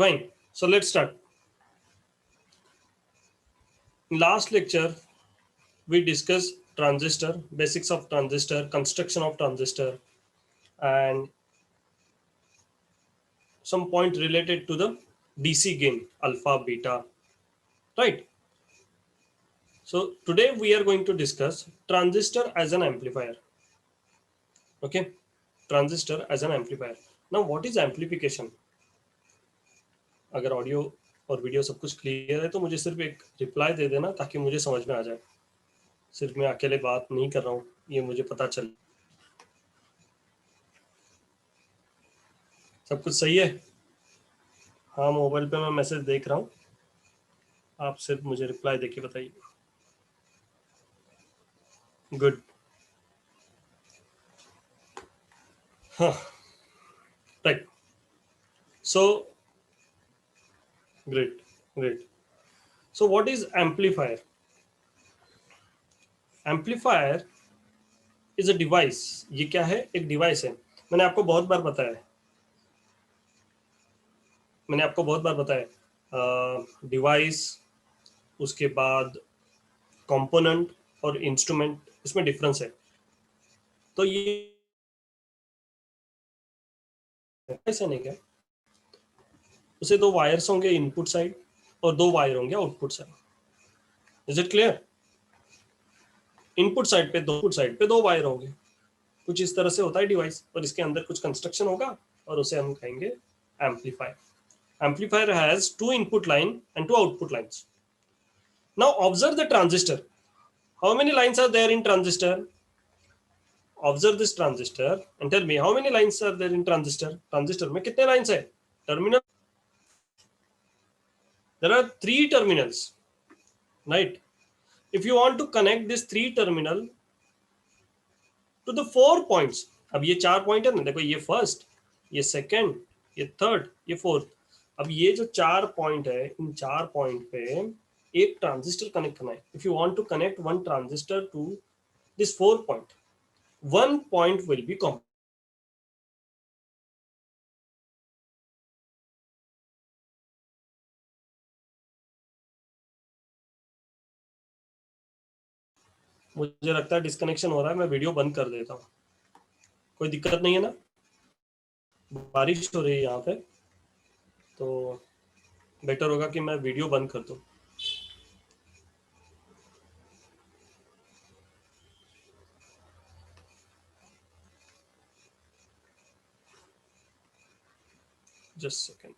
Fine. So let's start. In last lecture, we discussed transistor, basics of transistor, construction of transistor, and some point related to the DC gain, alpha, beta, right? So today we are going to discuss transistor as an amplifier. Okay, transistor as an amplifier. Now, what is amplification? अगर audio और video सब कुछ clear है तो मुझे सिर्फ एक reply दे देना ताकि मुझे समझ में आ जाए. सिर्फ मैं अकेले बात नहीं कर रहा हूँ, ये मुझे पता चले. सब कुछ सही है? हाँ, मोबाइल पे मैं मैसेज देख रहा हूँ, आप सिर्फ मुझे रिप्लाई देके बताइए. गुड. हाँ, right. So great, great. So what is amplifier? Amplifier is a device. ये क्या है? एक डिवाइस है. मैंने आपको बहुत बार बताया, डिवाइस, उसके बाद कंपोनेंट और इंस्ट्रूमेंट, इसमें डिफरेंस है. तो ये ऐसा नहीं क्या, उसे दो वायर्स होंगे इनपुट साइड और दो वायर होंगे output side. Is it clear? Input side पे दो वायर होंगे. कुछ इस तरह से होता है डिवाइस, और इसके अंदर कुछ कंस्ट्रक्शन होगा और उसे हम कहेंगे amplifier. Amplifier has two input line and two output lines. Now observe the transistor. How many lines are there in transistor? Observe this transistor and tell me how many lines are there in transistor. Transistor में कितने lines है? Terminal. There are 3 terminals, right? If you want to connect this 3 terminal to the 4 points, अब ये 4 point है ना, देखो ये first, ये second, ये third, ये fourth. अब ये जो 4 point है, इन 4 point पे एक transistor connect करना है. If you want to connect one transistor to this 4 point, one point will be common. मुझे लगता है डिस्कनेक्शन हो रहा है, मैं वीडियो बंद कर देता हूँ. कोई दिक्कत नहीं है ना? बारिश हो रही है यहाँ पे, तो बेटर होगा कि मैं वीडियो बंद कर दूँ. Just second.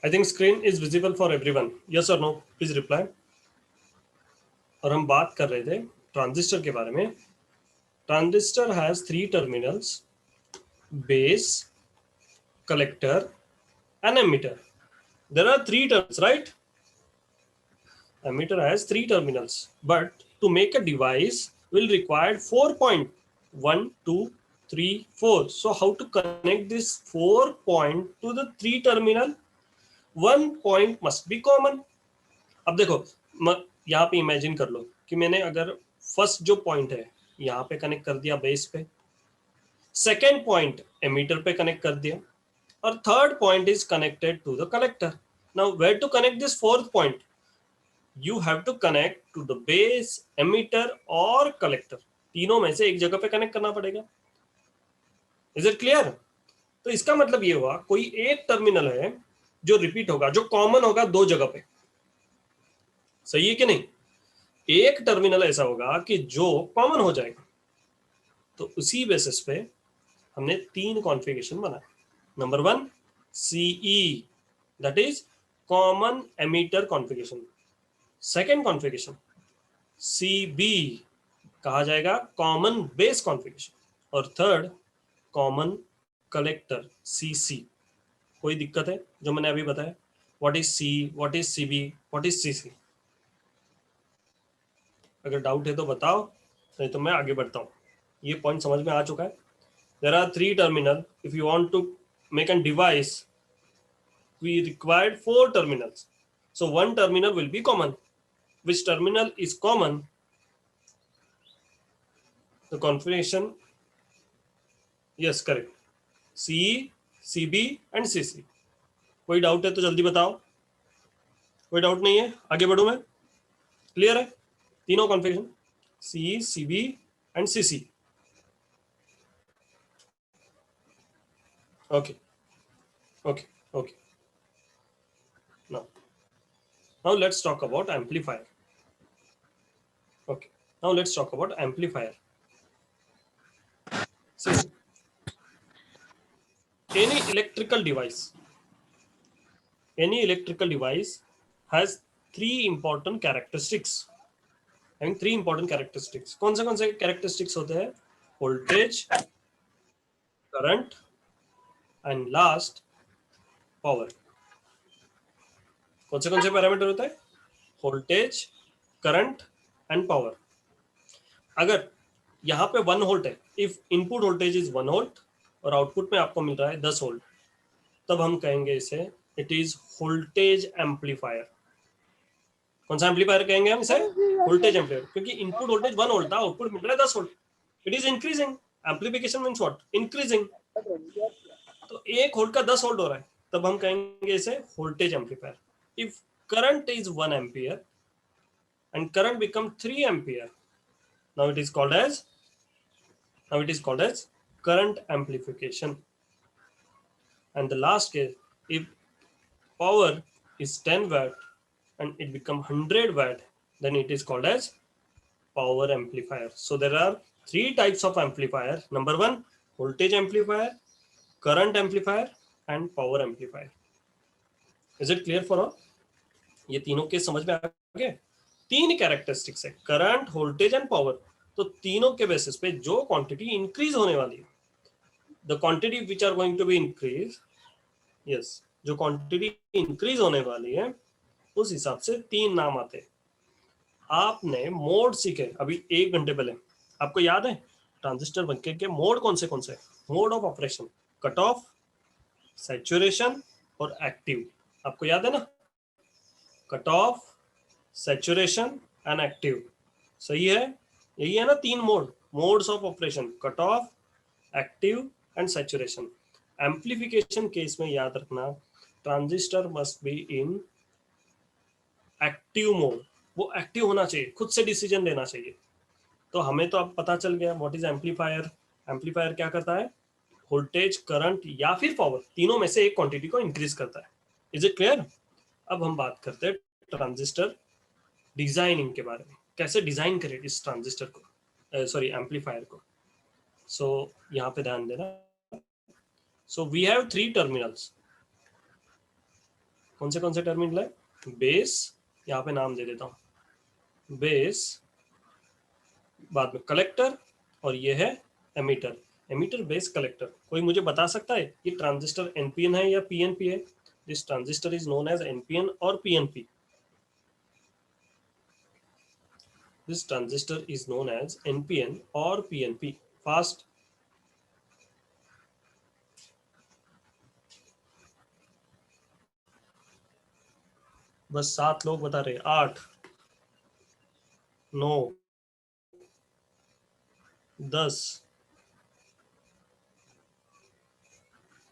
I think screen is visible for everyone. Yes और नो, प्लीज रिप्लाई. और हम बात कर रहे थे ट्रांजिस्टर के बारे में. Transistor has 3 terminals, base, collector and emitter. There are 3 terminals, right? Emitter has 3 terminals, but to make a device will require 4 point. 1, 2, 3, 4. So how to connect this 4 point to the 3 terminal? One point must be common. अब देखो, यहाँ पे imagine कर लो कि मैंने अगर first जो point है यहाँ पे कनेक्ट कर दिया बेस पे, सेकेंड पॉइंट एमीटर पे कनेक्ट कर दिया, और third point is connected to the collector. Now where to connect this fourth point? You have to connect to the base, emitter और कलेक्टर. तीनों में से एक जगह पे कनेक्ट करना पड़ेगा. Is it clear? तो इसका मतलब ये हुआ कोई एक टर्मिनल है जो रिपीट होगा, जो कॉमन होगा 2 जगह पे. सही है कि नहीं? एक टर्मिनल ऐसा होगा कि जो कॉमन हो जाएगा. तो उसी बेसिस पे हमने 3 कॉन्फ़िगरेशन बनाए. Number 1 CE, that is common ammeter configuration. Second configuration CB कहा जाएगा कॉमन बेस कॉन्फ़िगरेशन. और थर्ड कॉमन कलेक्टर CC. कोई दिक्कत है जो मैंने अभी बताया? What is C, what is CB, what is CC? अगर डाउट है तो बताओ, नहीं तो मैं आगे बढ़ता हूँ. ये पॉइंट समझ में आ चुका है. There are 3 terminal. If you want to make a device, we required 4 terminals. So one terminal will be common. Which terminal is common? The configuration, yes, correct. CE, CB and CC. कोई doubt है तो जल्दी बताओ. कोई doubt नहीं है, आगे बढ़ूं मैं. क्लियर है तीनों configuration, CE, CB and CC. Okay, okay, okay. Now let's talk about amplifier. Okay, now let's talk about amplifier. See, any electrical device has three important characteristics. Having three important characteristics. कौन से characteristics होते हैं? Voltage, current and last power. कौन से parameter होता है? Voltage, current and power. अगर यहाँ पे 1 वोल्ट है, if input voltage is 1 volt और आउटपुट में आपको मिल रहा है 10 वोल्ट, तब हम कहेंगे इसे इट इज वोल्टेज एम्पलीफायर. कौन सा एम्पलीफायर कहेंगे हम इसे? वोल्टेज एम्पलीफायर, क्योंकि इनपुट वोल्टेज 1 वोल्ट था, आउटपुट मिल रहा है 10 volt. It is increasing. Amplification means what? Increasing. तो 1 वोल्ट का 10 वोल्ट हो रहा है, तब हम कहेंगे इसे voltage amplifier. If current is 1 ampere and current become 3 ampere, now it is called as current amplification. And the last case, if power is 10 watt and it become 100 watt, then it is called as power amplifier. So there are 3 types of amplifier. Number 1, voltage amplifier, current amplifier and power amplifier. Is it clear for all? ये तीनों के समझ में आ गए? 3 characteristics है, current, voltage and power. तो तीनों के बेसिस पे जो क्वांटिटी इंक्रीज होने वाली है, the quantity which are going to be increase, yes, जो क्वांटिटी इंक्रीज होने वाली है उस हिसाब से 3 नाम आते हैं. आपने मोड सीखे अभी 1 घंटे पहले, आपको याद है ट्रांजिस्टर बनके के मोड कौन से mode of operation? Cut off, saturation और एक्टिव. आपको याद है ना? Cut off, saturation and active. सही है? यही है ना 3 modes of operation, cut off, active and saturation. Amplification case में याद रखना, transistor must be in active mode. वो एक्टिव होना चाहिए, खुद से डिसीजन लेना चाहिए. तो हमें तो अब पता चल गया व्हाट इज एम्पलीफायर. एम्पलीफायर क्या करता है? वोल्टेज, करंट या फिर पावर, तीनों में से एक क्वांटिटी को इंक्रीज करता है. Is it clear? अब हम बात करते हैं ट्रांजिस्टर डिजाइनिंग के बारे में. कैसे डिजाइन करें इस ट्रांजिस्टर को, सॉरी एम्पलीफायर को. सो यहाँ पे ध्यान देना. So we have 3 terminals. कौन से टर्मिनल है? बेस, यहाँ पे नाम दे देता हूँ, बेस, बाद में कलेक्टर, और ये है एमीटर. Ammeter, base, collector. कोई मुझे बता सकता है ये ट्रांजिस्टर एनपीएन है या पीएनपी है? This transistor is known as NPN और PNP. This transistor is known as NPN or PNP. Fast. बस 7 लोग बता रहे. 8, 9, 10.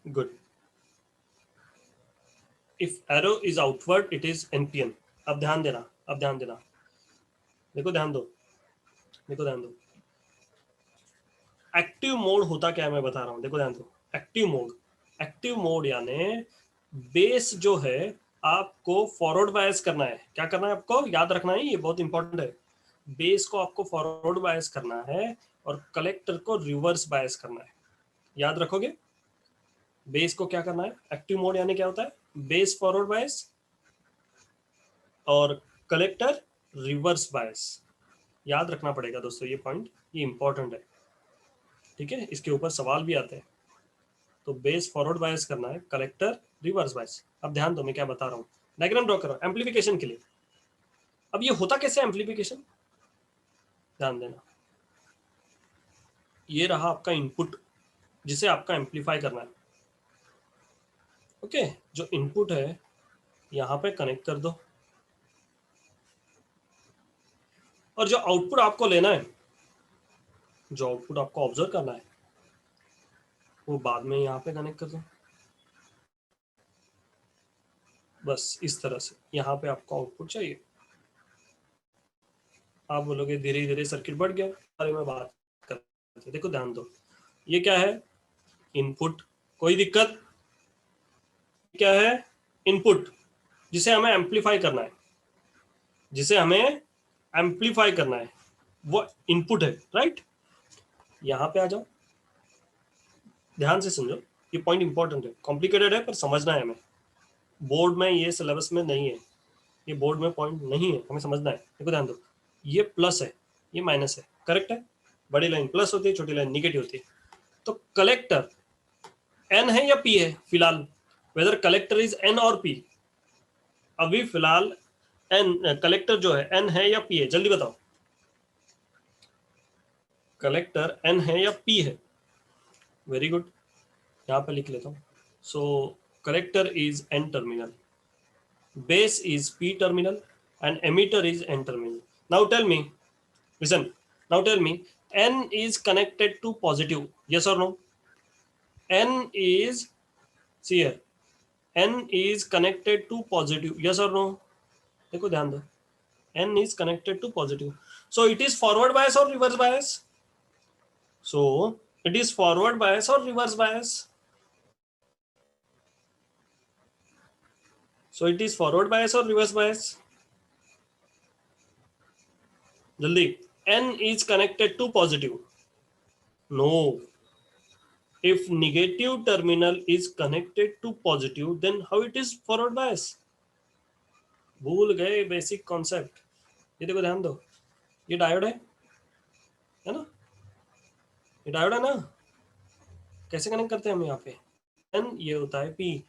Good. If arrow is outward, it is NPN. अब ध्यान देना. देखो ध्यान दो. एक्टिव मोड होता क्या है मैं बता रहा हूं. देखो ध्यान दो. एक्टिव मोड यानी बेस जो है आपको फॉरवर्ड बायस करना है. क्या करना है आपको? याद रखना है, ये बहुत इंपॉर्टेंट है. बेस को आपको फॉरवर्ड बायस करना है और कलेक्टर को रिवर्स बायस करना है. याद रखोगे? बेस को क्या करना है? एक्टिव मोड यानी क्या होता है? बेस फॉरवर्ड बायस और कलेक्टर रिवर्स बायस. याद रखना पड़ेगा दोस्तों ये पॉइंट, ये इंपॉर्टेंट है. ठीक है, इसके ऊपर सवाल भी आते हैं. तो बेस फॉरवर्ड बायस करना है, कलेक्टर रिवर्स बायस. अब ध्यान दो मैं क्या बता रहा हूँ. डायग्राम ड्रॉ करो एम्पलीफिकेशन के लिए. अब ये होता कैसे एम्पलीफिकेशन? ध्यान देना. ये रहा आपका इनपुट जिसे आपका एम्पलीफाई करना है. ओके, जो इनपुट है यहाँ पे कनेक्ट कर दो, और जो आउटपुट आपको लेना है, जो आउटपुट आपको ऑब्जर्व करना है, वो बाद में यहाँ पे कनेक्ट कर दो। बस इस तरह से यहाँ पे आपको आउटपुट चाहिए। आप बोलोगे धीरे धीरे सर्किट बढ़ गया, बारे में बात करते हैं। देखो ध्यान दो, ये क्या है? इनपुट। कोई दिक्कत? क्या है? इनपुट, जिसे हमें एम्पलीफाई करना है, जिसे हमें एम्पलीफाई करना है, वो इनपुट है, राइट? यहाँ पे आ जाओ, ध्यान से समझो, ये पॉइंट इंपॉर्टेंट है, कॉम्प्लिकेटेड है पर समझना है हमें। बोर्ड में ये सिलेबस में नहीं है, ये बोर्ड में पॉइंट नहीं है, हमें समझना है। देखो ध्यान दो, ये प्लस है, ये माइनस है, करेक्ट है? बड़ी लाइन प्लस होती है, छोटी लाइन निगेटिव होती है। तो कलेक्टर एन है या पी है फिलहाल? वेदर कलेक्टर इज एन और पी? अभी फिलहाल एन, कलेक्टर जो है एन है या पी है? जल्दी बताओ, कलेक्टर एन है या पी है? वेरी गुड, यहाँ पे लिख लेता हूँ। So collector is an terminal, base is p terminal, and emitter is n terminal. Now tell me, listen, now tell me, n is connected to positive, yes or no? N is, see here, n is connected to positive, yes or no? देखो ध्यान दो, n is connected to positive, so it is forward bias or reverse bias? So it is forward bias or reverse bias? So it is forward bias or reverse bias? Jaldi. N is connected to positive. No. If negative terminal is connected to positive, then how it is forward bias? भूल गए basic concept. ये देखो ध्यान दो, ये diode है ना? ये डायोड है ना? कैसे कनेक्ट करते हैं हम यहाँ पे? एन ये होता है P,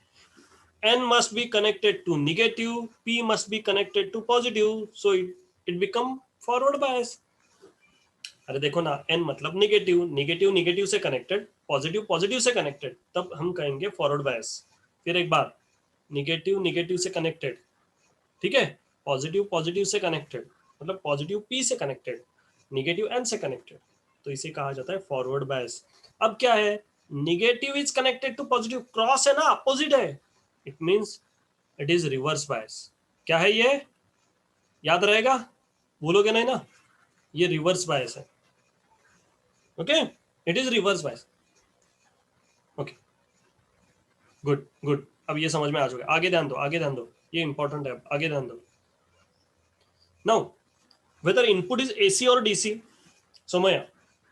N must be connected to negative, P must be connected to positive, so it become forward bias. अरे देखो ना, N मतलब निगेटिव, निगेटिव निगेटिव से कनेक्टेड, पॉजिटिव पॉजिटिव से कनेक्टेड, तब हम कहेंगे फॉरवर्ड बायस। फिर एक बार, निगेटिव निगेटिव से कनेक्टेड, ठीक है, पॉजिटिव पॉजिटिव से कनेक्टेड, मतलब पॉजिटिव P से कनेक्टेड, निगेटिव N से कनेक्टेड, तो इसे कहा जाता है फॉरवर्ड बायस। अब क्या है? Negative is connected to positive, cross है ना, अपोजिट है, it means it is reverse bias. क्या है ये? याद रहेगा? भूलोगे नहीं ना? ये रिवर्स बायस है। Okay, it is reverse bias. Okay, good good, अब ये समझ में आ चुका है। आगे ध्यान दो, आगे ध्यान दो, ये इंपॉर्टेंट है, आगे ध्यान दो। Now whether input is AC और डीसी, सोमया,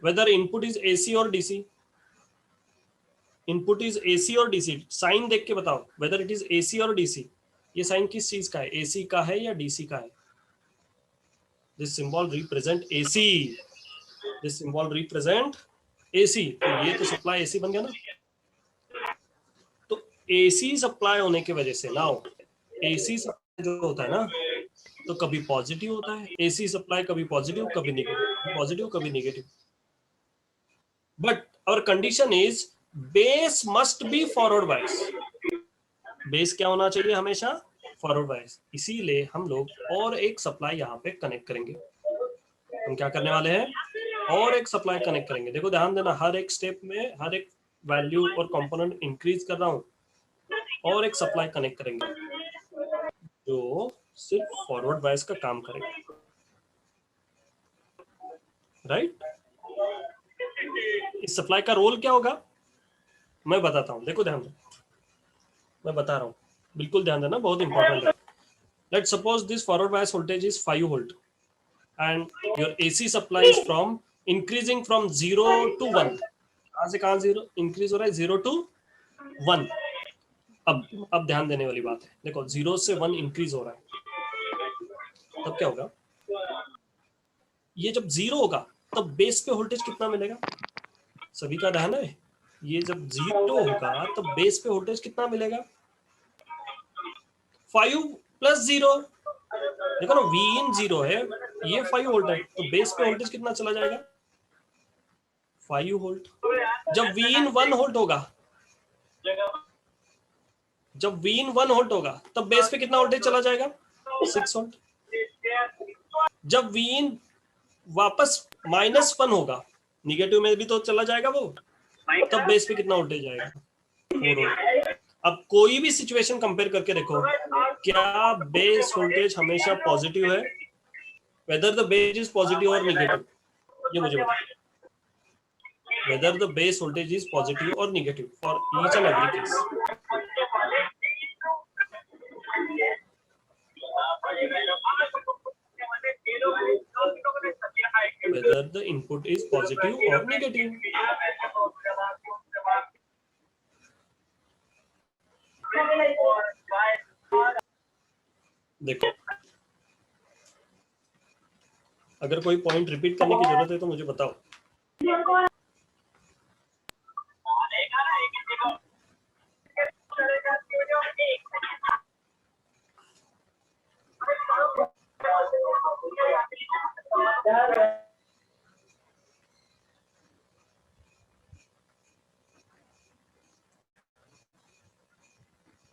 वेदर इनपुट इज एसी और डीसी, इनपुट इज एसी और डीसी, साइन देख के बताओ वेदर इट इज एसी और डीसी। ये साइन किस चीज का है? एसी का है या डीसी का है? This symbol represent AC, this symbol represent AC, तो ये तो सप्लाई एसी बन गया ना। तो एसी सप्लाई होने की वजह से नाउ, एसी सप्लाई जो होता है ना, तो कभी पॉजिटिव होता है एसी सप्लाई, कभी पॉजिटिव कभी नेगेटिव, पॉजिटिव कभी negative, but our condition is base must be forward bias. Base क्या होना चाहिए? हमेशा फॉरवर्ड बायस। इसीलिए हम लोग और एक सप्लाई यहाँ पे कनेक्ट करेंगे। हम क्या करने वाले हैं? और एक सप्लाई कनेक्ट करेंगे। देखो ध्यान देना, हर एक स्टेप में हर एक वैल्यू और कंपोनेंट इंक्रीज कर रहा हूँ, और एक सप्लाई कनेक्ट करेंगे जो सिर्फ फॉरवर्ड बायस का काम करेगा, राइट? इस सप्लाई का रोल क्या होगा मैं बताता हूँ, देखो ध्यान दो, मैं बता रहा हूँ, बिल्कुल ध्यान देना, बहुत इंपॉर्टेंट है। Let's suppose this forward bias voltage is 5 volt and your AC supply is from increasing from 0 to 1. कहाँ से कहाँ जीरो इंक्रीज हो रहा है? 0 to 1। अब ध्यान देने वाली बात है, देखो 0 से 1 इंक्रीज हो रहा है, तब क्या होगा? ये जब 0 होगा तब बेस पे वोल्टेज कितना मिलेगा? सभी का ध्यान है, ये जब 0 होगा तब बेस पे वोल्टेज कितना मिलेगा? 5 + 0, देखो ना, V in 0 है, ये 5 वोल्ट है, तो बेस पे वोल्टेज कितना चला जाएगा? 5 वोल्ट। जब V in 1 वोल्ट होगा, जब Vin 1 वोल्ट होगा तब बेस पे कितना वोल्टेज चला जाएगा? 6 वोल्ट। जब Vin वापस -1 होगा, निगेटिव में भी तो चला जाएगा वो, तब बेस पे कितना वोल्टेज आएगा? 4 वोल्ट। अब कोई भी सिचुएशन कंपेयर करके देखो, क्या बेस वोल्टेज हमेशा पॉजिटिव है? Whether the base is positive और नेगेटिव, ये मुझे बताओ। Whether the base voltage is positive or negative for each and every case. Whether the input is positive or negative. देखो, अगर कोई पॉइंट रिपीट करने की जरूरत है तो मुझे बताओ।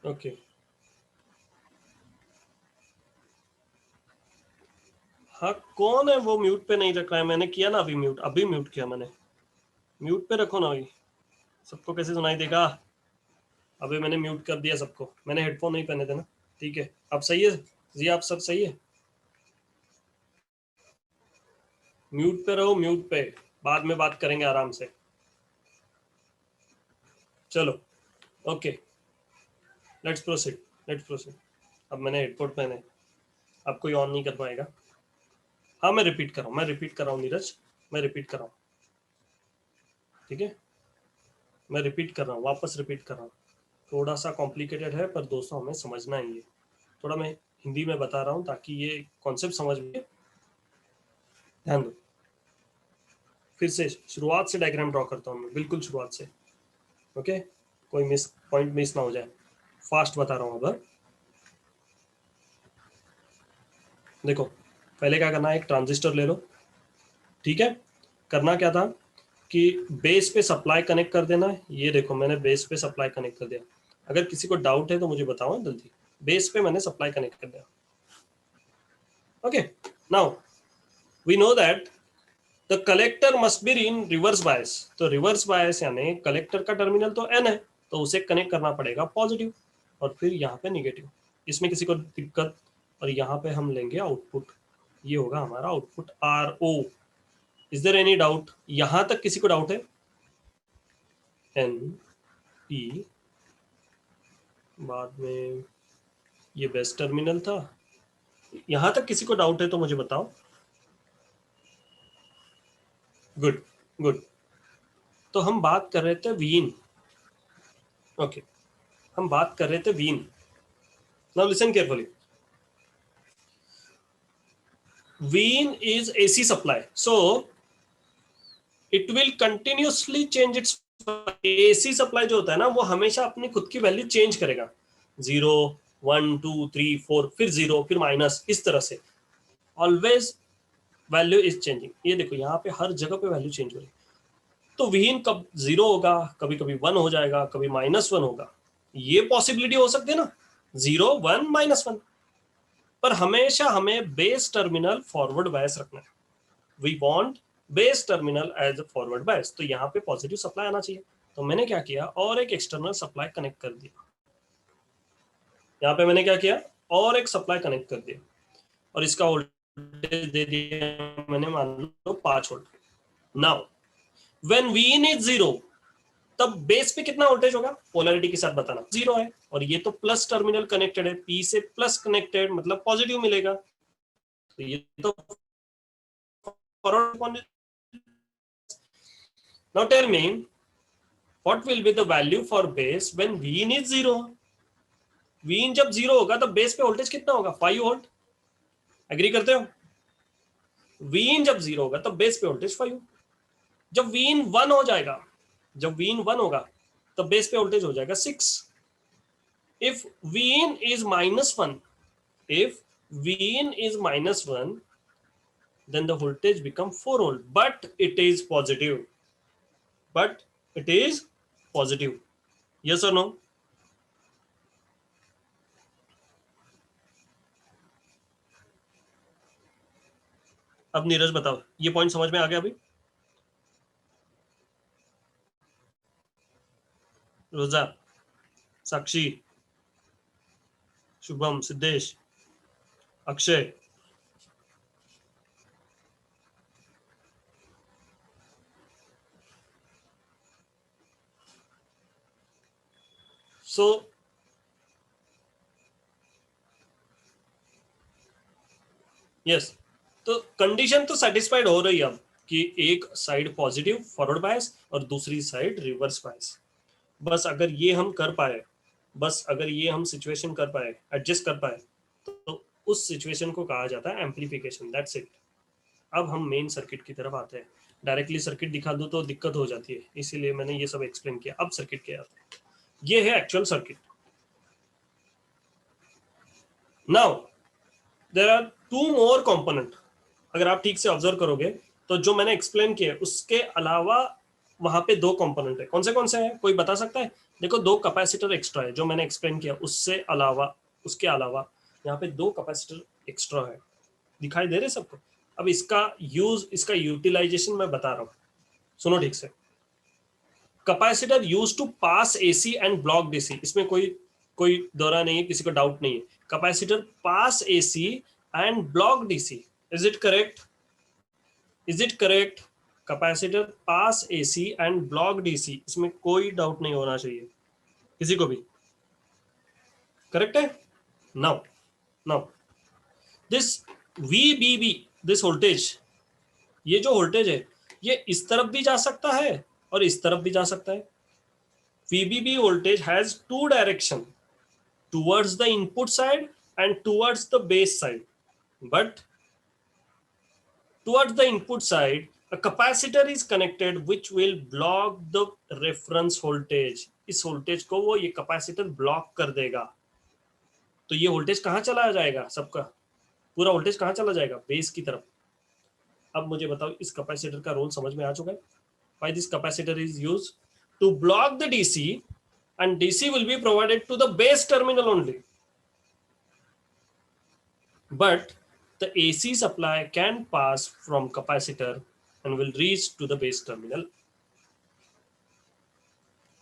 ओके, हाँ, कौन है वो म्यूट पे नहीं रख रहा है? मैंने किया ना अभी म्यूट, अभी म्यूट किया मैंने। म्यूट पे रखो ना भाई, सबको कैसे सुनाई देगा? अभी मैंने म्यूट कर दिया सबको, मैंने हेडफोन नहीं पहने थे ना। ठीक है, अब सही है जी? आप सब सही है? म्यूट पे रहो, म्यूट पे, बाद में बात करेंगे आराम से। चलो, okay, let's proceed, let's proceed. अब मैंने हेडफोन पहने, अब कोई ऑन नहीं कर पाएगा। हाँ, मैं रिपीट कर रहा हूँ, मैं रिपीट कर रहा हूँ नीरज, मैं रिपीट कर रहा हूँ। ठीक है, मैं रिपीट कर रहा हूँ, वापस रिपीट कर रहा हूँ। थोड़ा सा कॉम्प्लिकेटेड है पर दोस्तों हमें समझना ही है। थोड़ा मैं हिंदी में बता रहा हूँ ताकि ये कॉन्सेप्ट समझ में। ध्यान दो, फिर से शुरुआत से डायग्राम ड्रॉ करता हूँ मैं, बिल्कुल शुरुआत से। ओके, कोई पॉइंट मिस ना हो जाए। फास्ट बता रहा हूँ अब। देखो, पहले क्या करना है, एक ट्रांजिस्टर ले लो। ठीक है, करना क्या था कि बेस पे सप्लाई कनेक्ट कर देना है। ये देखो, मैंने बेस पे सप्लाई कनेक्ट कर दिया। अगर किसी को डाउट है तो मुझे बताओ जल्दी। बेस पे मैंने सप्लाई कनेक्ट कर दिया। Okay, now we know that the collector must be in reverse bias. तो रिवर्स बायस यानी कलेक्टर का टर्मिनल तो एन है, तो उसे कनेक्ट करना पड़ेगा पॉजिटिव, और फिर यहाँ पे निगेटिव। इसमें किसी को दिक्कत? और यहाँ पे हम लेंगे आउटपुट, ये होगा हमारा output R O. Is there any doubt? यहां तक किसी को डाउट है? एन पी, बाद में ये बेस टर्मिनल था। यहां तक किसी को डाउट है तो मुझे बताओ। Good, good. तो हम बात कर रहे थे वीन। ओके, हम बात कर रहे थे V in. Now listen carefully. V in is AC supply, so it will continuously change its. AC supply जो होता है ना, वो हमेशा अपनी खुद की वैल्यू चेंज करेगा। 0 1 2 3 4, फिर 0, फिर माइनस, इस तरह से ऑलवेज वैल्यू इज चेंजिंग। ये देखो, यहाँ पे हर जगह पे वैल्यू चेंज हो रही है। तो वीन कब 0 होगा, कभी कभी 1 हो जाएगा, कभी -1 होगा। ये पॉसिबिलिटी हो सकती है ना, 0 1 -1। पर हमेशा हमें बेस टर्मिनल फॉरवर्ड बायस रखना है। We want base terminal as a forward bias, तो यहाँ पे पॉजिटिव सप्लाई आना चाहिए। तो मैंने क्या किया, और एक एक्सटर्नल सप्लाई कनेक्ट कर दिया। यहाँ पे मैंने क्या किया, और एक सप्लाई कनेक्ट कर दिया, और इसका वोल्टेज दे दिया मैंने, मान लो 5 volt. Now when Vin is 0, तब बेस पे कितना वोल्टेज होगा? पोलैरिटी के साथ बताना। 0 है, और ये तो प्लस टर्मिनल कनेक्टेड है, पी से प्लस कनेक्टेड, मतलब पॉजिटिव मिलेगा। तो ये तो forward. Now tell me, what will be the value for base when Vin is 0? Vin जब 0 होगा तब बेस पे वोल्टेज कितना होगा? 5 वोल्ट। एग्री करते हो? Vin जब 0 होगा तब बेस पे वोल्टेज 5। जब Vin 1 हो जाएगा, जब Vin 1 होगा तब बेस पे वोल्टेज हो जाएगा 6। if Vin is -1, if Vin is -1, then the voltage become 4 volt, but it is positive, but it is positive. Yes or no? अब नीरज बताओ, ये पॉइंट समझ में आ गया अभी? रोजा, साक्षी, शुभम, सिद्धेश, अक्षय, सो यस, तो कंडीशन तो सेटिस्फाइड हो रही है अब कि एक साइड पॉजिटिव फॉरवर्ड बायस और दूसरी साइड रिवर्स बायस। बस अगर ये हम कर पाए, बस अगर ये हम सिचुएशन कर पाए, एडजस्ट कर पाए, तो उस सिचुएशन को कहा जाता है एम्पलीफिकेशन। That's it. अब हम मेन सर्किट की तरफ आते हैं। डायरेक्टली सर्किट दिखा दूं तो दिक्कत हो जाती है, इसीलिए मैंने ये सब एक्सप्लेन किया। अब सर्किट क्या आते हैं, ये है actual circuit. Now there are two more component. अगर आप ठीक से ऑब्जर्व करोगे तो जो मैंने एक्सप्लेन किया उसके अलावा वहां पे दो कंपोनेंट है। कौन से हैं, कोई बता सकता है? देखो, दो कैपेसिटर एक्स्ट्रा है जो मैंने एक्सप्लेन किया, उससे अलावा, उसके अलावा यहाँ पे दो कैपेसिटर एक्स्ट्रा है। दिखाई दे रहे सबको? अब इसका यूज, इसका यूटिलाइजेशन मैं बता रहा हूँ, सुनो ठीक से। Capacitor use to pass AC and block DC, इसमें कोई कोई दौरा नहीं है, किसी को डाउट नहीं है। Capacitor pass AC and block DC, is it correct? Is it correct? Capacitor pass AC and block DC, इसमें कोई डाउट नहीं होना चाहिए किसी को भी। करेक्ट है? Now, now this वीबीबी, this voltage, ये जो वोल्टेज है ये इस तरफ भी जा सकता है और इस तरफ भी जा सकता है। VBB voltage has two direction, towards the input side and towards the base side. But towards the input side, a capacitor is connected which will block the reference voltage. इस voltage को वो ये capacitor block कर देगा। तो ये voltage कहाँ चला जाएगा? सबका पूरा voltage कहाँ चला जाएगा? बेस की तरफ। अब मुझे बताओ, इस capacitor का रोल समझ में आ चुका है? Why this capacitor is used? To block the DC, and DC will be provided to the base terminal only. But the AC supply can pass from capacitor and will reach to the base terminal.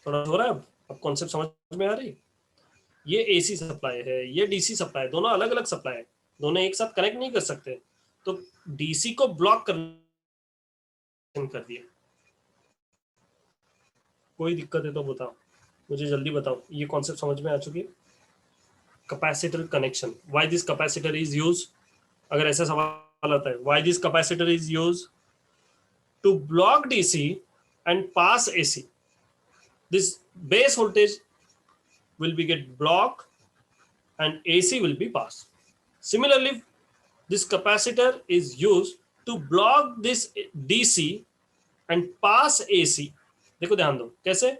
थोड़ा हो रहा है? अब concept समझ में आ रही है? ये AC सप्लाई है, ये DC सप्लाई है, दोनों अलग अलग सप्लाई है, दोनों एक साथ कनेक्ट नहीं कर सकते। तो DC को ब्लॉक कर दिया। कोई दिक्कत है तो बताओ, मुझे जल्दी बताओ। ये कॉन्सेप्ट समझ में आ चुकी है? Capacitor connection, why this capacitor is use, अगर ऐसा सवाल आता है, why this capacitor is use to block DC and pass AC. This base voltage will be get blocked and AC will be passed. Similarly, this capacitor is used to block this DC and pass AC. देखो ध्यान दो कैसे,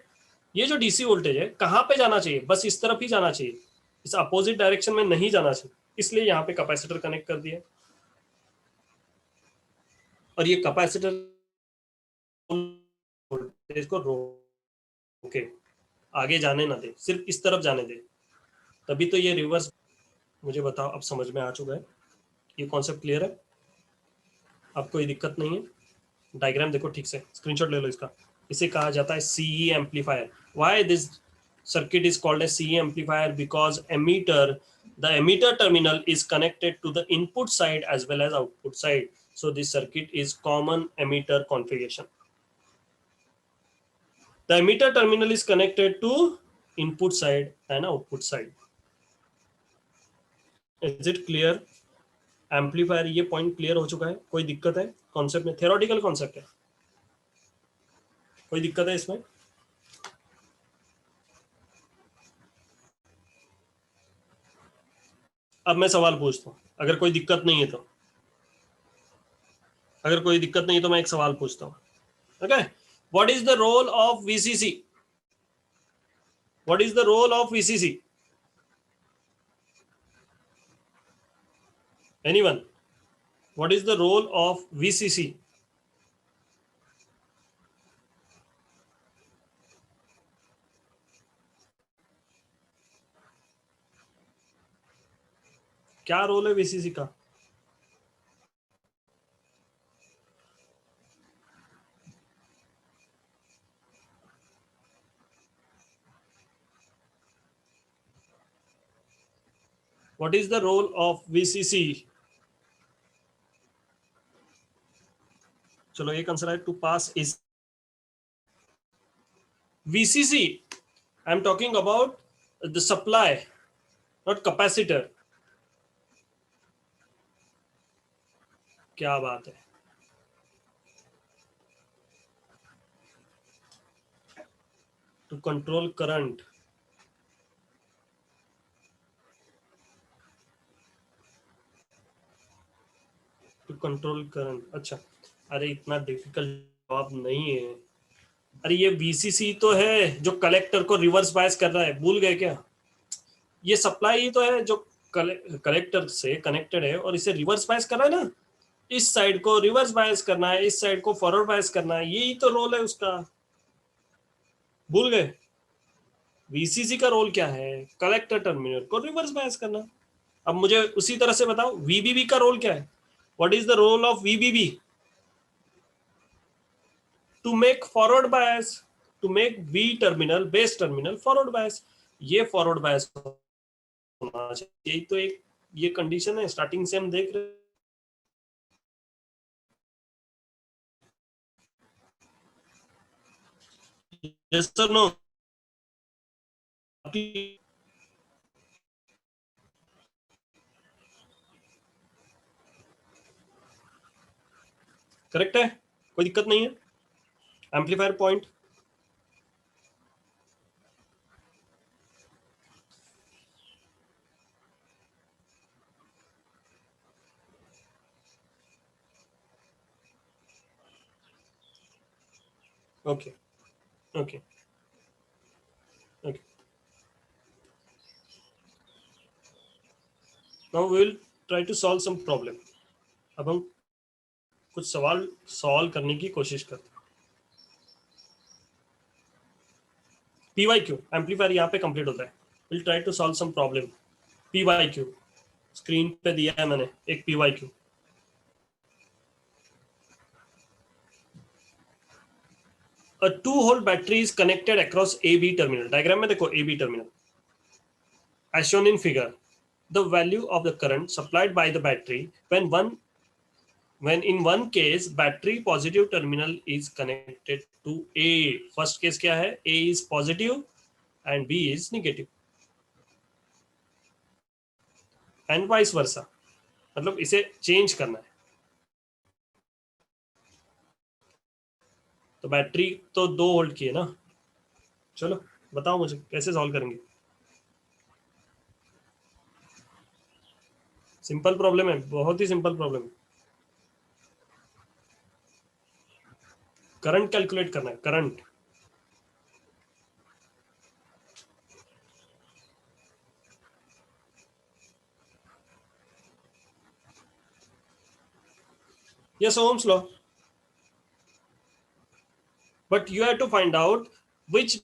ये जो DC voltage है कहाँ पे जाना चाहिए? बस इस तरफ ही जाना चाहिए, इस अपोजिट डायरेक्शन में नहीं जाना चाहिए, इसलिए यहाँ पे कैपेसिटर कनेक्ट कर दिया। और ये कैपेसिटर वोल्टेज को रोके आगे जाने ना दे, सिर्फ इस तरफ जाने दे, तभी तो ये रिवर्स। मुझे बताओ, अब समझ में आ चुका है? ये कॉन्सेप्ट क्लियर है? अब कोई दिक्कत नहीं है? डायग्राम देखो ठीक से, स्क्रीनशॉट ले लो इसका। इसे कहा जाता है CE amplifier. Why this circuit is called as CE amplifier? Because the emitter terminal is connected to the input side as well as output side. So this circuit is common emitter configuration. The emitter terminal is connected to input side and output side. Is it clear? Amplifier, ये point clear हो चुका है? कोई दिक्कत है concept में? Theoretical concept है, कोई दिक्कत है इसमें? अब मैं सवाल पूछता हूँ, अगर कोई दिक्कत नहीं है तो, अगर कोई दिक्कत नहीं है तो मैं एक सवाल पूछता हूँ। Okay, what is the role of VCC? What is the role of VCC? Anyone? What is the role of VCC? क्या रोल है वीसीसी का? What is the role of VCC? चलो एक आंसर है to pass is VCC. I'm talking about the supply, not capacitor. क्या बात है. To control current. To control current. अच्छा, अरे इतना डिफिकल्ट जवाब नहीं है. अरे ये VCC तो है जो कलेक्टर को रिवर्स बायस कर रहा है, भूल गए क्या? ये सप्लाई ही तो है जो कलेक्टर से कनेक्टेड है और इसे रिवर्स बायस कर रहा है ना. इस साइड को रिवर्स बायस करना है, इस साइड को फॉरवर्ड बायस करना है, यही तो रोल है उसका. भूल गए? VCC का रोल क्या है? कलेक्टर टर्मिनल को रिवर्स बायस करना. अब मुझे उसी तरह से बताओ VBB का रोल क्या है? What is the role of VBB? To make forward bias, to make V terminal base terminal forward bias. ये फॉरवर्ड बायस होना चाहिए. यही तो एक ये कंडीशन है, स्टार्टिंग से हम देख रहे हैं. Yes sir no? करेक्ट है, कोई दिक्कत नहीं है. Amplifier point. Okay okay okay. Now we will try to solve some problem. अब हम कुछ सवाल सॉल्व करने की कोशिश करते हैं. PYQ एम्पलीफायर यहाँ पे कंप्लीट होता है. Will try to solve some problem. PYQ screen पे दिया है मैंने एक PYQ. A two-hole battery is connected across AB terminal. Diagram में देखो AB terminal. As shown in figure, the value of the current supplied by the battery when in one case battery positive terminal is connected to A. First case क्या है? A is positive and B is negative. And vice versa. मतलब इसे change करना है. तो battery तो 2 volt की है ना. चलो बताओ मुझे कैसे सॉल्व करेंगे. सिंपल प्रॉब्लम है, बहुत ही सिंपल प्रॉब्लम है. करंट कैलकुलेट करना है. Current. Yes, Ohm's law. But you have to find out which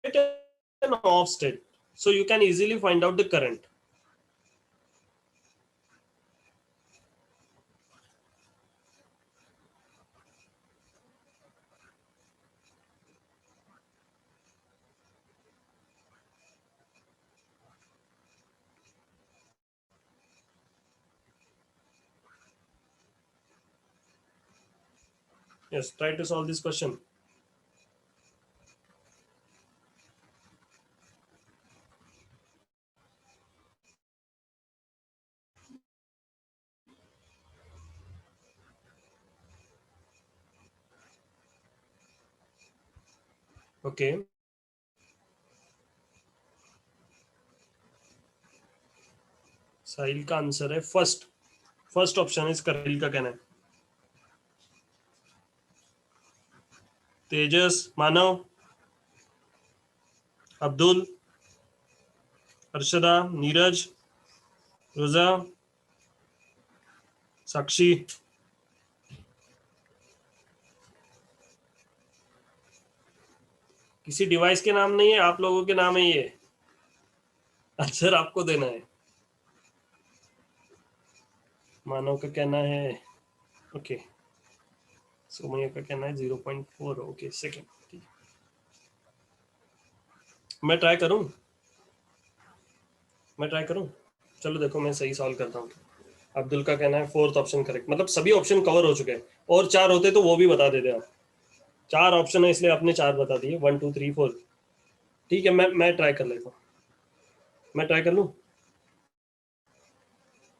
an off state, so you can easily find out the current. Yes, try to solve this question. Okay. साहिल का answer है first. First option इसका साहिल का कहना है. तेजस, मानव, अब्दुल, अर्शदा, नीरज, रोजा, साक्षी. किसी device के नाम नहीं है, आप लोगों के नाम है ये. आंसर आपको देना है. मानव का कहना है ओके. सोमैया का कहना है 0.4. Okay second. मैं ट्राई करूं. मैं ट्राई करूं? चलो देखो मैं सही सॉल्व करता हूँ। अब्दुल का कहना है फोर्थ ऑप्शन करेक्ट, मतलब सभी ऑप्शन कवर हो चुके हैं, और 4 होते तो वो भी बता देते आप। 4 ऑप्शन है इसलिए आपने 4 बता दिए, 1 2 3 4। ठीक है, मैं ट्राई कर लेता हूँ, मैं ट्राई कर लूँ।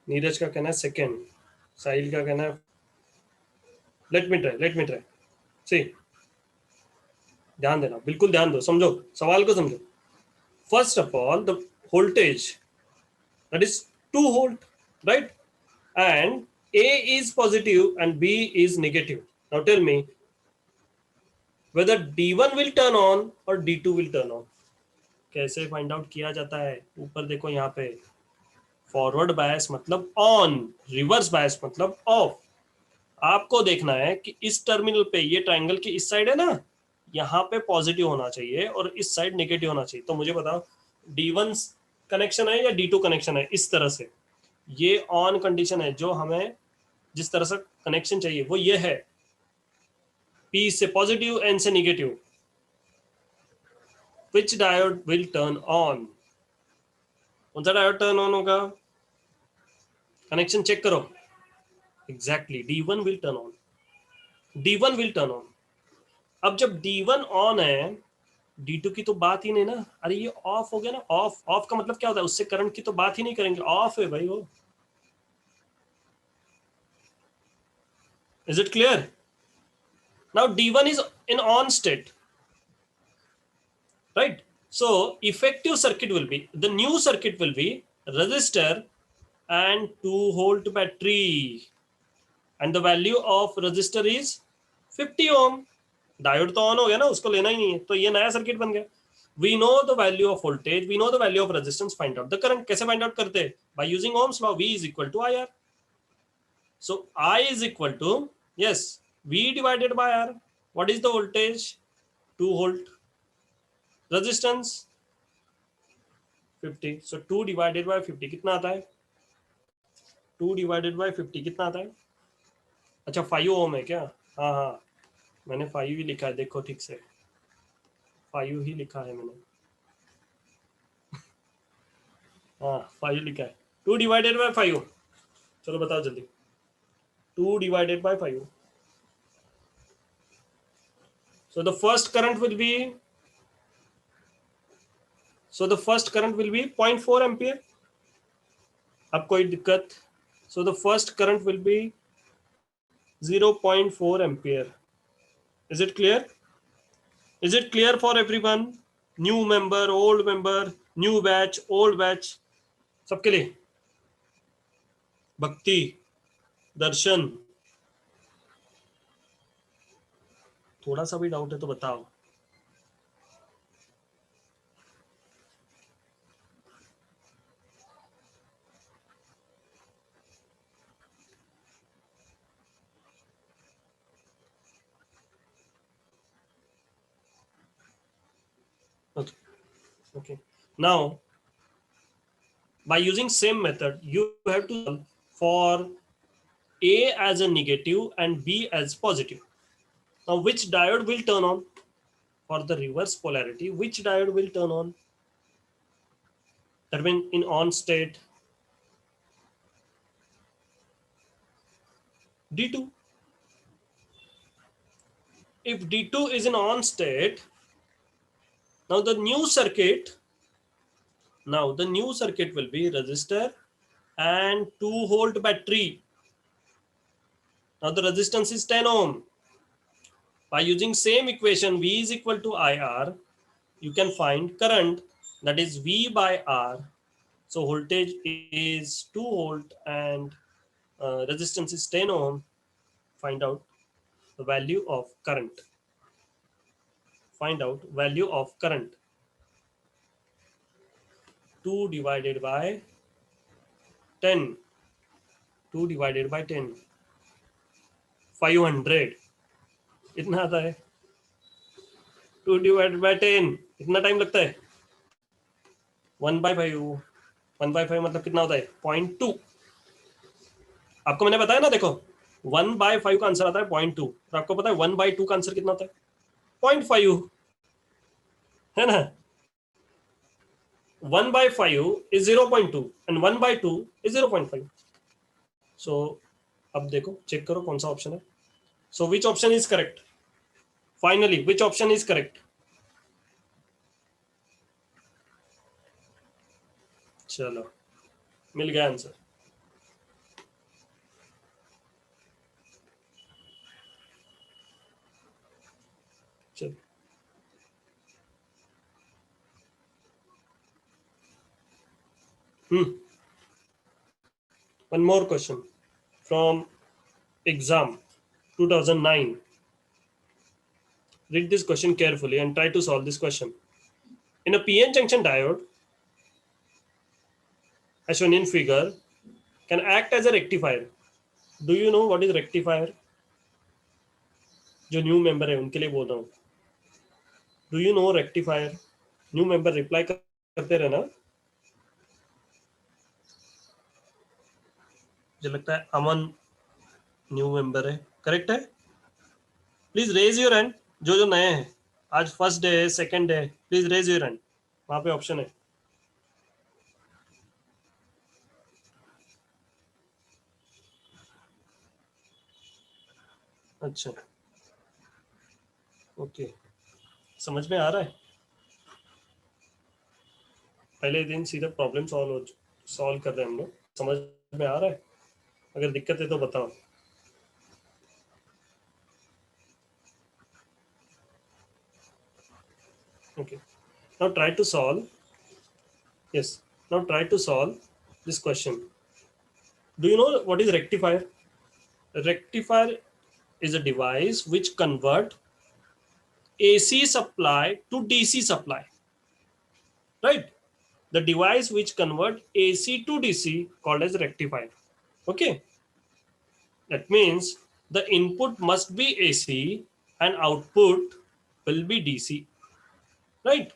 नीरज का कहना है सेकेंड, साहिल का कहना है, लेट मी ट्राई सी। ध्यान देना, बिल्कुल ध्यान दो, समझो सवाल को समझो। First of all the voltage that is 2 volt, right? And A is positive and B is negative. Now tell me whether D1 will turn on or D2 will turn on. कैसे फाइंड आउट किया जाता है? ऊपर देखो यहाँ पे, forward bias मतलब on, reverse bias मतलब ऑफ। आपको देखना है कि इस टर्मिनल पे, ये ट्राइंगल की इस साइड है ना, यहाँ पे पॉजिटिव होना चाहिए और इस साइड नेगेटिव होना चाहिए। तो मुझे बताओ D1 कनेक्शन है या D2 कनेक्शन है? इस तरह से ये ऑन कंडीशन है, जो हमें जिस तरह से कनेक्शन चाहिए वो ये है, P से पॉजिटिव, N से negative. Which diode will turn on? कौन सा डायोड टर्न ऑन होगा? कनेक्शन चेक करो। Exactly D1 will turn on, D1 will turn on. अब जब D1 ऑन है, D2 की तो बात ही नहीं ना। अरे ये ऑफ हो गया ना, ऑफ। ऑफ का मतलब क्या होता है? उससे करंट की तो बात ही नहीं करेंगे, ऑफ है भाई वो। Is it clear? Now D1 is in on state, right? So effective circuit will be, the new circuit will be resistor and 2 volt battery, and the value of resistor is 50 ohm. Diode तो on हो गया ना, उसको लेना ही नहीं है, तो ये नया सर्किट बन गया। We know the value of voltage, we know the value of resistance, find out the current. कैसे फाइंड आउट करते हैं? By using Ohm's law, V is equal to IR. So I is equal to, yes, V divided by R. What is the voltage? 2 volt. Resistance 50. So 2 divided by 50 कितना आता है? 2 divided by 50 कितना आता है? अच्छा 5 ओम है क्या? हाँ हाँ, मैंने 5 ही लिखा है, देखो ठीक से 5 ही लिखा है मैंने। हाँ 5 लिखा है। 2 divided by 5, चलो बताओ जल्दी। 2 divided by 5. So the first current will be, so the first current will be 0.4 ampere. अब कोई दिक्कत? So the first current will be 0.4 ampere. Is it clear? Is it clear for everyone? New member, old member, new batch, old batch, सबके लिए? भक्ति, दर्शन, थोड़ा सा भी doubt है तो बताओ। Okay. Now, by using same method, you have to solve for A as a negative and B as positive. Now, which diode will turn on? For the reverse polarity, which diode will turn on? That means in on state, D2. If D2 is in on state, now the new circuit will be resistor and 2 volt battery. Now the resistance is 10 ohm. By using same equation, V is equal to IR, you can find current, that is V by R. So voltage is 2 volt and resistance is 10 ohm. Find out the value of current. Find out value of current. 2 divided by 10. 2 divided by 10. 500. इतना आता है। 2 divided by 10 इतना time लगता है? 1/5। 1/5 मतलब कितना होता है? 0.2। आपको मैंने बताया ना, देखो 1/5 का आंसर आता है 0.2, और आपको पता है 1/2 का आंसर कितना होता है? 0.5, है ना? 1 by 5 is 0.2 and 1 by 2 is 0.5. So अब देखो चेक करो कौन सा ऑप्शन है. So which option is correct? Finally, which option is correct? चलो मिल गया आंसर. चलो one more question from exam 2009. Read this question carefully and try to solve this question. In a PN junction diode, as shown in figure, can act as a rectifier. Do you know what is rectifier? जो new member है उनके लिए बोल रहा हूँ. Do you know rectifier? New member reply करते रहना. मुझे लगता है अमन न्यू मेंबर है. करेक्ट है? Please raise your hand. जो जो नए हैं, आज फर्स्ट डे है, सेकंड डे है, प्लीज रेज योर हैंड. वहां पे ऑप्शन है. अच्छा ओके, समझ में आ रहा है. पहले दिन सीधा प्रॉब्लम सॉल्व कर रहे हैं हम लोग. समझ में आ रहा है? अगर दिक्कत है तो बताओ. Okay, now try to solve. Yes, now try to solve this question. Do you know what is rectifier? Rectifier is a device which convert AC supply to DC supply, right? The device which convert AC to DC called as rectifier. Okay, that means the input must be AC and output will be DC, right?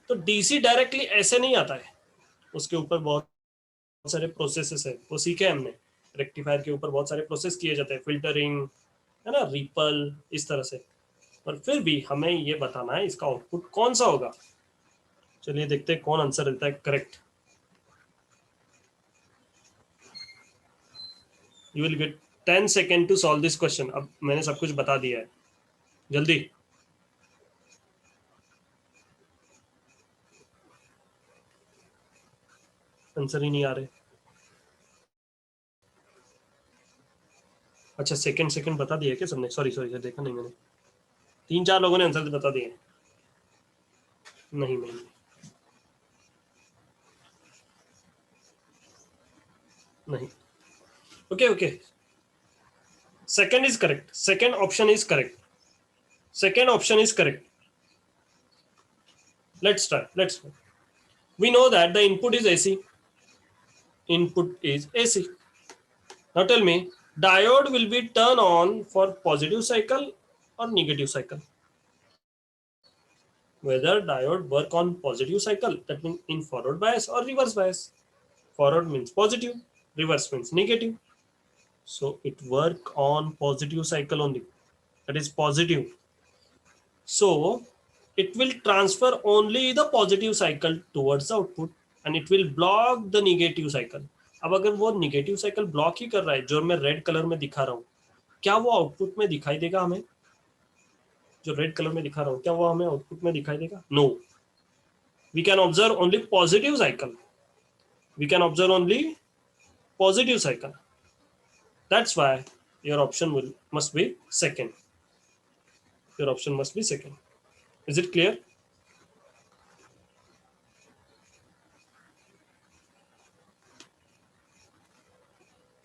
तो DC directly ऐसे नहीं आता है, उसके ऊपर बहुत सारे processes है, वो सीखे हमने. रेक्टिफायर के ऊपर बहुत सारे प्रोसेस किए जाते हैं, फिल्टरिंग है ना, रिपल, इस तरह से. पर फिर भी हमें ये बताना है इसका आउटपुट कौन सा होगा. चलिए देखते हैं कौन आंसर देता है correct. You will get 10 second to solve this question. अब मैंने सब कुछ बता दिया है, जल्दी. आंसर ही नहीं आ रहे. अच्छा सेकंड सेकंड बता दिया क्या सबने? सॉरी सॉरी, देखा नहीं मैंने. 3-4 लोगों ने आंसर बता दिए. नहीं नहीं, नहीं. Okay okay, second is correct. Second option is correct. Second option is correct. Let's try. Let's try. We know that the input is AC. Input is AC. Now tell me, diode will be turned on for positive cycle or negative cycle. Whether diode work on positive cycle, that means in forward bias or reverse bias. Forward means positive, reverse means negative. So it work on positive cycle only. That is positive. So it will transfer only the positive cycle towards the output and it will block the negative cycle. अब अगर वो negative cycle block ही कर रहा है, जो मैं red colour में दिखा रहा हूँ, क्या वो आउटपुट में दिखाई देगा हमें? जो रेड कलर में दिखा रहा हूँ, क्या वो हमें आउटपुट में दिखाई देगा? No. We can observe only positive cycle. We can observe only positive cycle. That's why your option must be second. Your option must be second. Is it clear?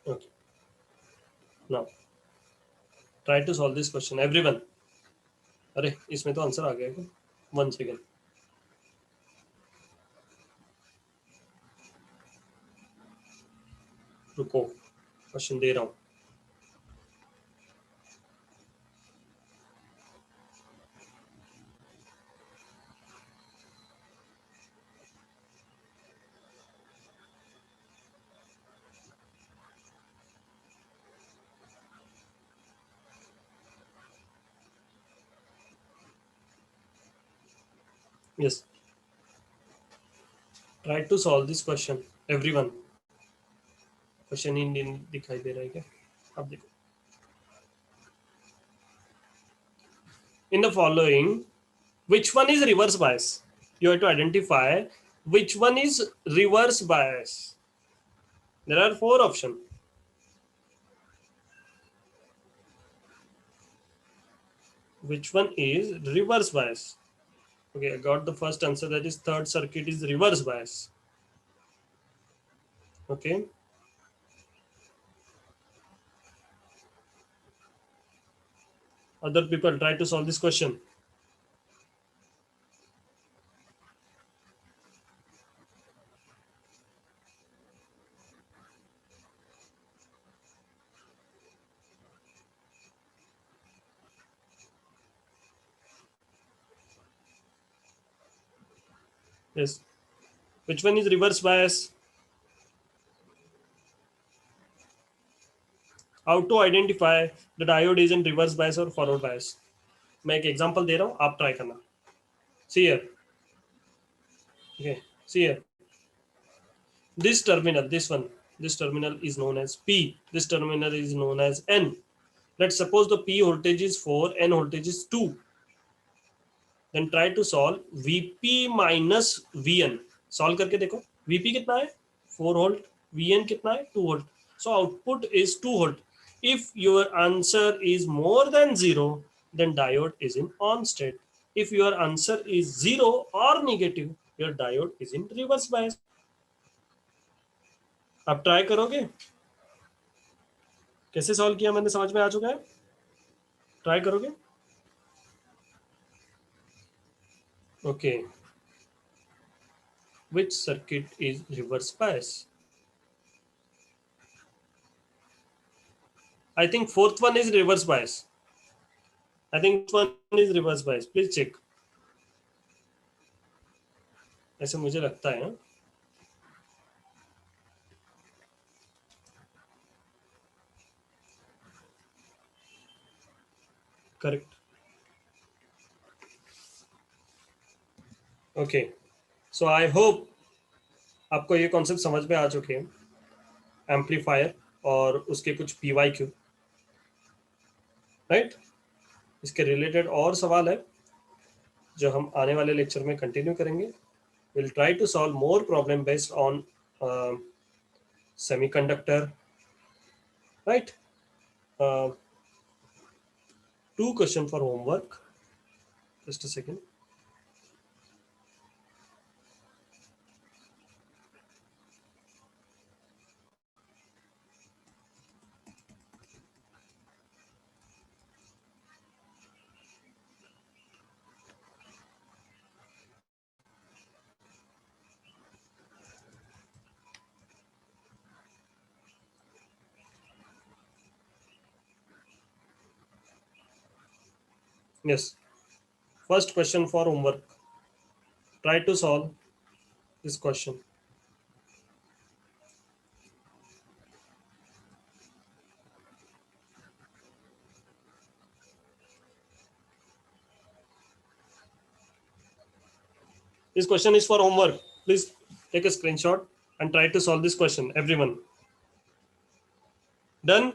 Okay. Now try to solve this question, everyone. अरे इसमें तो answer आ गया क्या? 1 second. रुको, question दे रहा हूँ. Yes. Try to solve this question. Everyone. Question ही नहीं दिखाई दे रहा है क्या? आप देखो. In the following, which one is reverse bias? You have to identify which one is reverse bias. There are 4 options. Which one is reverse bias? Okay, I got the first answer, that is third circuit is reverse bias. Okay. Other people try to solve this question. Yes. Which one is reverse bias? How to identify the diode is in reverse bias or forward bias? मैं एक example दे रहा हूँ, आप try करना. See here. Okay. See here. This terminal, this terminal is known as P. This terminal is known as N. Let's suppose the P voltage is 4, N voltage is 2. Then try to solve Vp minus Vn. Solve करके देखो. Vp कितना है? 4 volt. Vn कितना है? 2 volt. So output is 2 volt. If your answer is more than 0, then diode is in on state. If your answer is 0 or negative, your diode is in reverse bias. आप try करोगे? कैसे solve किया मैंने समझ में आ चुका है. ट्राई करोगे? Okay. Which circuit is reverse bias? I think fourth one is reverse bias. I think one is reverse bias. Please check. ऐसे मुझे लगता है. Correct. Okay. So I hope आपको ये कॉन्सेप्ट समझ में आ चुके हैं. एम्पलीफायर और उसके कुछ PYQ, राइट. इसके रिलेटेड और सवाल है जो हम आने वाले लेक्चर में कंटिन्यू करेंगे. We'll try to solve more problem based on semiconductor, right? 2 question for homework. Just a second. Yes. First question for homework. Try to solve this question. This question is for homework. Please take a screenshot and try to solve this question. Everyone. Done?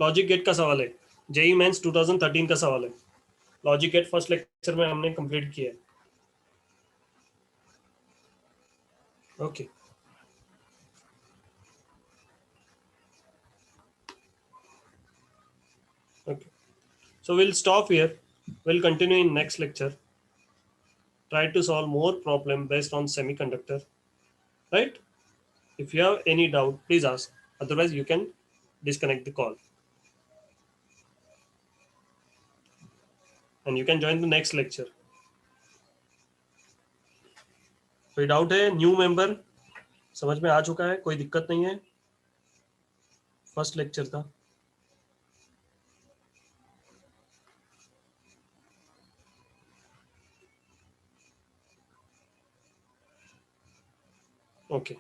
Logic gate का सवाल है. JEE mains 2013 का सवाल है. Logic get first lecture में हमने complete किया है. Okay. Okay. So we'll stop here. We'll continue in next lecture. Try to solve more problem based on semiconductor. Right? If you have any doubt, please ask. Otherwise, you can disconnect the call. And you can join the next lecture. कोई doubt है? New member समझ में आ चुका है? कोई दिक्कत नहीं है? फर्स्ट लेक्चर था. ओके.